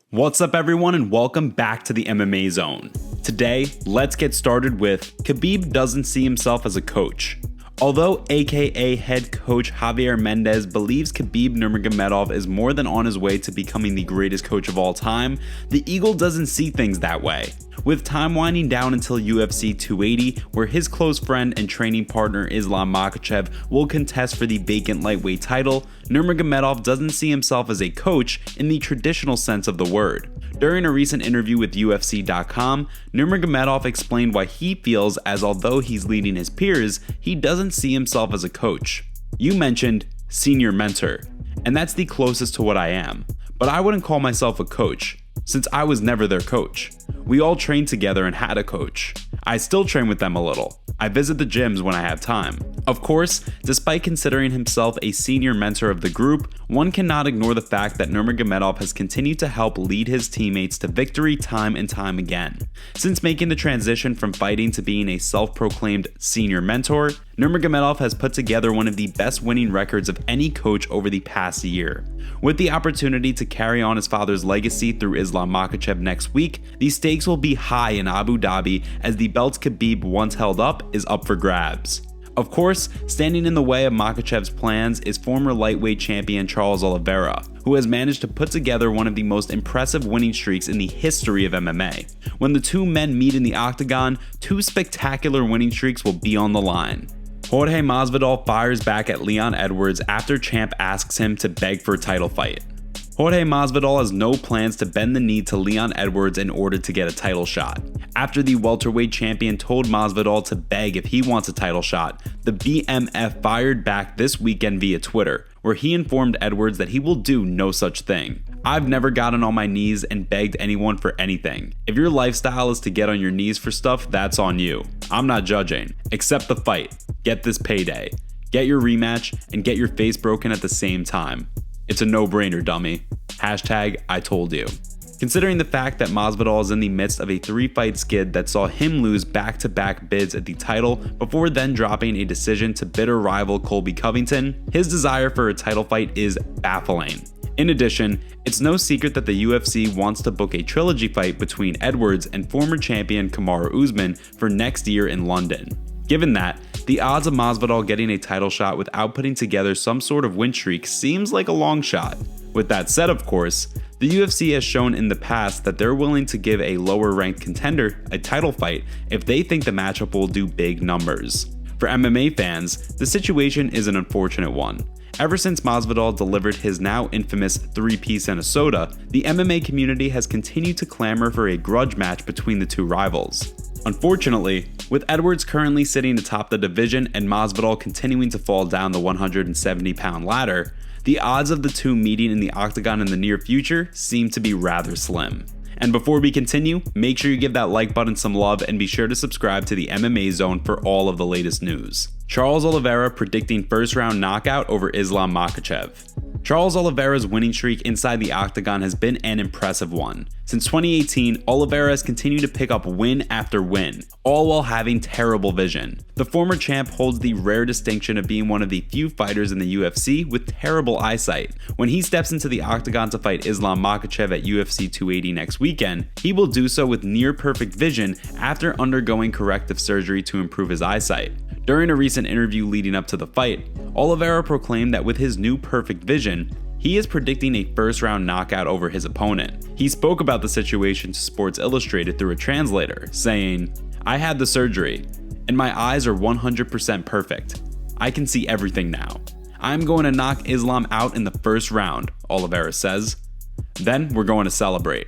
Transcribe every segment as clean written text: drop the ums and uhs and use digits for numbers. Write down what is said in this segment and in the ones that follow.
What's up everyone and welcome back to the MMA Zone. Today, let's get started with Khabib doesn't see himself as a coach. Although aka head coach Javier Mendez believes Khabib Nurmagomedov is more than on his way to becoming the greatest coach of all time, the Eagle doesn't see things that way. With time winding down until UFC 280, where his close friend and training partner Islam Makhachev will contest for the vacant lightweight title, Nurmagomedov doesn't see himself as a coach in the traditional sense of the word. During a recent interview with UFC.com, Nurmagomedov explained why he feels as although he's leading his peers, he doesn't see himself as a coach. You mentioned senior mentor, and that's the closest to what I am, but I wouldn't call myself a coach, since I was never their coach. We all trained together and had a coach. I still train with them a little. I visit the gyms when I have time. Of course, despite considering himself a senior mentor of the group, one cannot ignore the fact that Nurmagomedov has continued to help lead his teammates to victory time and time again. Since making the transition from fighting to being a self-proclaimed senior mentor, Nurmagomedov has put together one of the best winning records of any coach over the past year. With the opportunity to carry on his father's legacy through Islam Makhachev next week, the stakes will be high in Abu Dhabi as the belt Khabib once held up is up for grabs. Of course, standing in the way of Makhachev's plans is former lightweight champion Charles Oliveira, who has managed to put together one of the most impressive winning streaks in the history of MMA. When the two men meet in the octagon, two spectacular winning streaks will be on the line. Jorge Masvidal fires back at Leon Edwards after Champ asks him to beg for a title fight. Jorge Masvidal has no plans to bend the knee to Leon Edwards in order to get a title shot. After the welterweight champion told Masvidal to beg if he wants a title shot, the BMF fired back this weekend via Twitter, where he informed Edwards that he will do no such thing. I've never gotten on my knees and begged anyone for anything. If your lifestyle is to get on your knees for stuff, that's on you. I'm not judging. Accept the fight. Get this payday. Get your rematch and get your face broken at the same time. It's a no-brainer, dummy. Hashtag I told you. Considering the fact that Masvidal is in the midst of a 3-fight skid that saw him lose back-to-back bids at the title before then dropping a decision to bitter rival Colby Covington, his desire for a title fight is baffling. In addition, it's no secret that the UFC wants to book a trilogy fight between Edwards and former champion Kamaru Usman for next year in London. Given that, the odds of Masvidal getting a title shot without putting together some sort of win streak seems like a long shot. With that said, of course, the UFC has shown in the past that they're willing to give a lower ranked contender a title fight if they think the matchup will do big numbers. For MMA fans, the situation is an unfortunate one. Ever since Masvidal delivered his now infamous 3-piece and a soda, the MMA community has continued to clamor for a grudge match between the two rivals. Unfortunately, with Edwards currently sitting atop the division and Masvidal continuing to fall down the 170-pound ladder, the odds of the two meeting in the octagon in the near future seem to be rather slim. And before we continue, make sure you give that like button some love and be sure to subscribe to the MMA Zone for all of the latest news. Charles Oliveira predicting first-round knockout over Islam Makhachev. Charles Oliveira's winning streak inside the octagon has been an impressive one. Since 2018, Oliveira has continued to pick up win after win, all while having terrible vision. The former champ holds the rare distinction of being one of the few fighters in the UFC with terrible eyesight. When he steps into the octagon to fight Islam Makhachev at UFC 280 next weekend, he will do so with near-perfect vision after undergoing corrective surgery to improve his eyesight. During a recent interview leading up to the fight, Oliveira proclaimed that with his new perfect vision, he is predicting a first-round knockout over his opponent. He spoke about the situation to Sports Illustrated through a translator, saying, "I had the surgery, and my eyes are 100% perfect. I can see everything now. I'm going to knock Islam out in the first round," Oliveira says. "Then we're going to celebrate."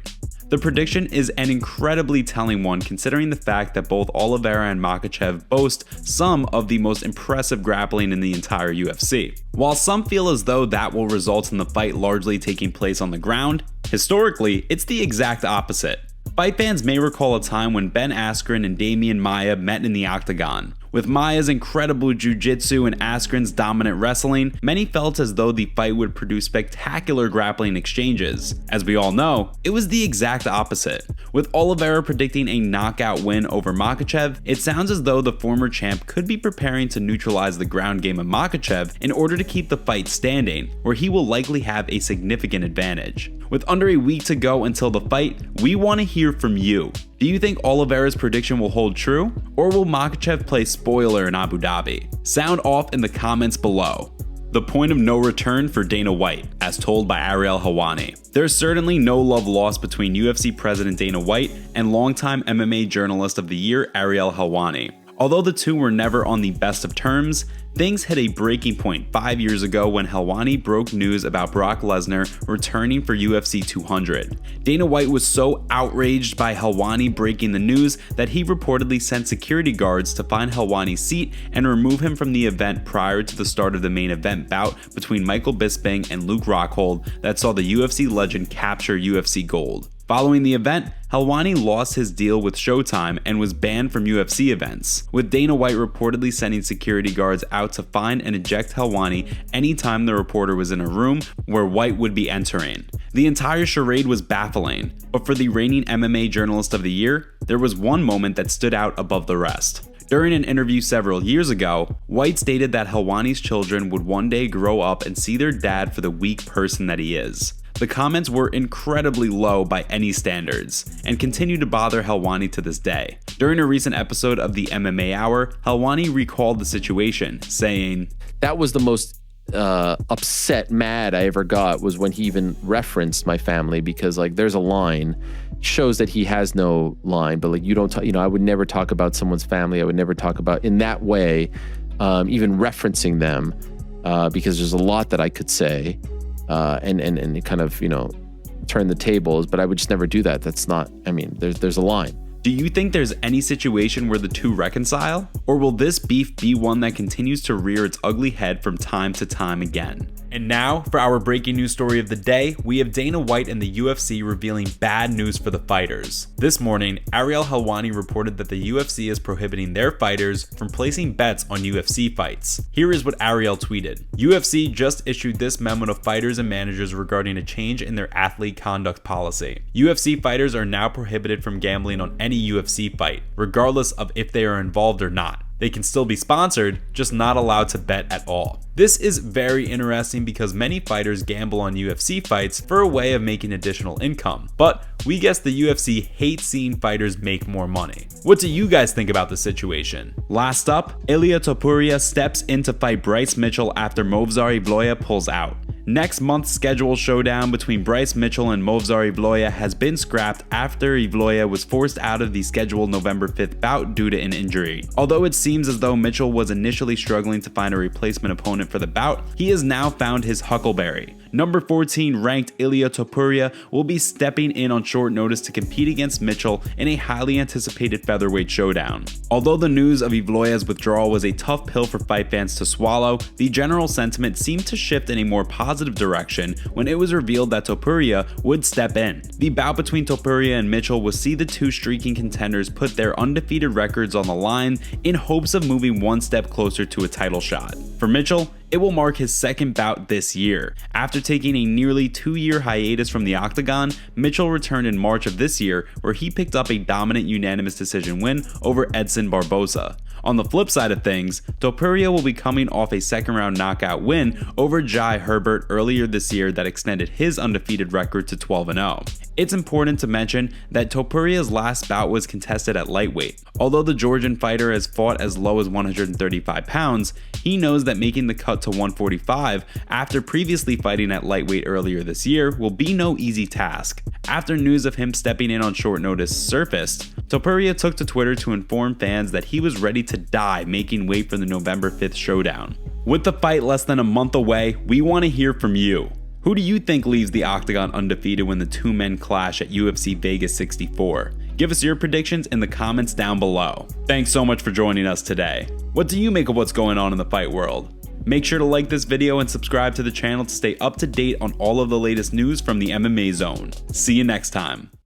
The prediction is an incredibly telling one considering the fact that both Oliveira and Makhachev boast some of the most impressive grappling in the entire UFC. While some feel as though that will result in the fight largely taking place on the ground, historically, it's the exact opposite. Fight fans may recall a time when Ben Askren and Damian Maia met in the octagon. With Maia's incredible jiu-jitsu and Askren's dominant wrestling, many felt as though the fight would produce spectacular grappling exchanges. As we all know, it was the exact opposite. With Oliveira predicting a knockout win over Makhachev, it sounds as though the former champ could be preparing to neutralize the ground game of Makhachev in order to keep the fight standing, where he will likely have a significant advantage. With under a week to go until the fight, we want to hear from you. Do you think Oliveira's prediction will hold true? Or will Makhachev play spoiler in Abu Dhabi? Sound off in the comments below. The point of no return for Dana White, as told by Ariel Helwani. There's certainly no love lost between UFC President Dana White and longtime MMA Journalist of the Year Ariel Helwani. Although the two were never on the best of terms, things hit a breaking point 5 years ago when Helwani broke news about Brock Lesnar returning for UFC 200. Dana White was so outraged by Helwani breaking the news that he reportedly sent security guards to find Helwani's seat and remove him from the event prior to the start of the main event bout between Michael Bisping and Luke Rockhold that saw the UFC legend capture UFC gold. Following the event, Helwani lost his deal with Showtime and was banned from UFC events, with Dana White reportedly sending security guards out to find and eject Helwani anytime the reporter was in a room where White would be entering. The entire charade was baffling, but for the reigning MMA Journalist of the Year, there was one moment that stood out above the rest. During an interview several years ago, White stated that Helwani's children would one day grow up and see their dad for the weak person that he is. The comments were incredibly low by any standards, and continue to bother Helwani to this day. During a recent episode of the MMA Hour, Helwani recalled the situation, saying, "That was the most upset, mad I ever got was when he even referenced my family, because like there's a line, shows that he has no line, but like you don't, I would never talk about someone's family. I would never talk about in that way, even referencing them, because there's a lot that I could say." And kind of, turn the tables, but I would just never do that. That's not, there's a line. Do you think there's any situation where the two reconcile? Or will this beef be one that continues to rear its ugly head from time to time again? And now, for our breaking news story of the day, we have Dana White and the UFC revealing bad news for the fighters. This morning, Ariel Helwani reported that the UFC is prohibiting their fighters from placing bets on UFC fights. Here is what Ariel tweeted. UFC just issued this memo to fighters and managers regarding a change in their athlete conduct policy. UFC fighters are now prohibited from gambling on any UFC fight, regardless of if they are involved or not. They can still be sponsored, just not allowed to bet at all. This is very interesting because many fighters gamble on UFC fights for a way of making additional income, but we guess the UFC hates seeing fighters make more money. What do you guys think about the situation? Last up, Ilia Topuria steps in to fight Bryce Mitchell after Movsar Evloev pulls out. Next month's scheduled showdown between Bryce Mitchell and Movsar Evloev has been scrapped after Evloev was forced out of the scheduled November 5th bout due to an injury. Although it seems as though Mitchell was initially struggling to find a replacement opponent for the bout, he has now found his huckleberry. Number 14 ranked Ilia Topuria will be stepping in on short notice to compete against Mitchell in a highly anticipated featherweight showdown. Although the news of Evloev's withdrawal was a tough pill for fight fans to swallow, the general sentiment seemed to shift in a more positive direction when it was revealed that Topuria would step in. The bout between Topuria and Mitchell will see the two streaking contenders put their undefeated records on the line in hopes of moving one step closer to a title shot. For Mitchell, it will mark his second bout this year. After taking a nearly 2-year hiatus from the octagon, Mitchell returned in March of this year where he picked up a dominant unanimous decision win over Edson Barboza. On the flip side of things, Topuria will be coming off a second-round knockout win over Jai Herbert earlier this year that extended his undefeated record to 12-0. It's important to mention that Topuria's last bout was contested at lightweight. Although the Georgian fighter has fought as low as 135 pounds, he knows that making the cut to 145 after previously fighting at lightweight earlier this year will be no easy task. After news of him stepping in on short notice surfaced, Topuria took to Twitter to inform fans that he was ready to die making weight for the November 5th showdown. With the fight less than a month away, we want to hear from you. Who do you think leaves the octagon undefeated when the two men clash at UFC Vegas 64? Give us your predictions in the comments down below. Thanks so much for joining us today. What do you make of what's going on in the fight world? Make sure to like this video and subscribe to the channel to stay up to date on all of the latest news from the MMA Zone. See you next time.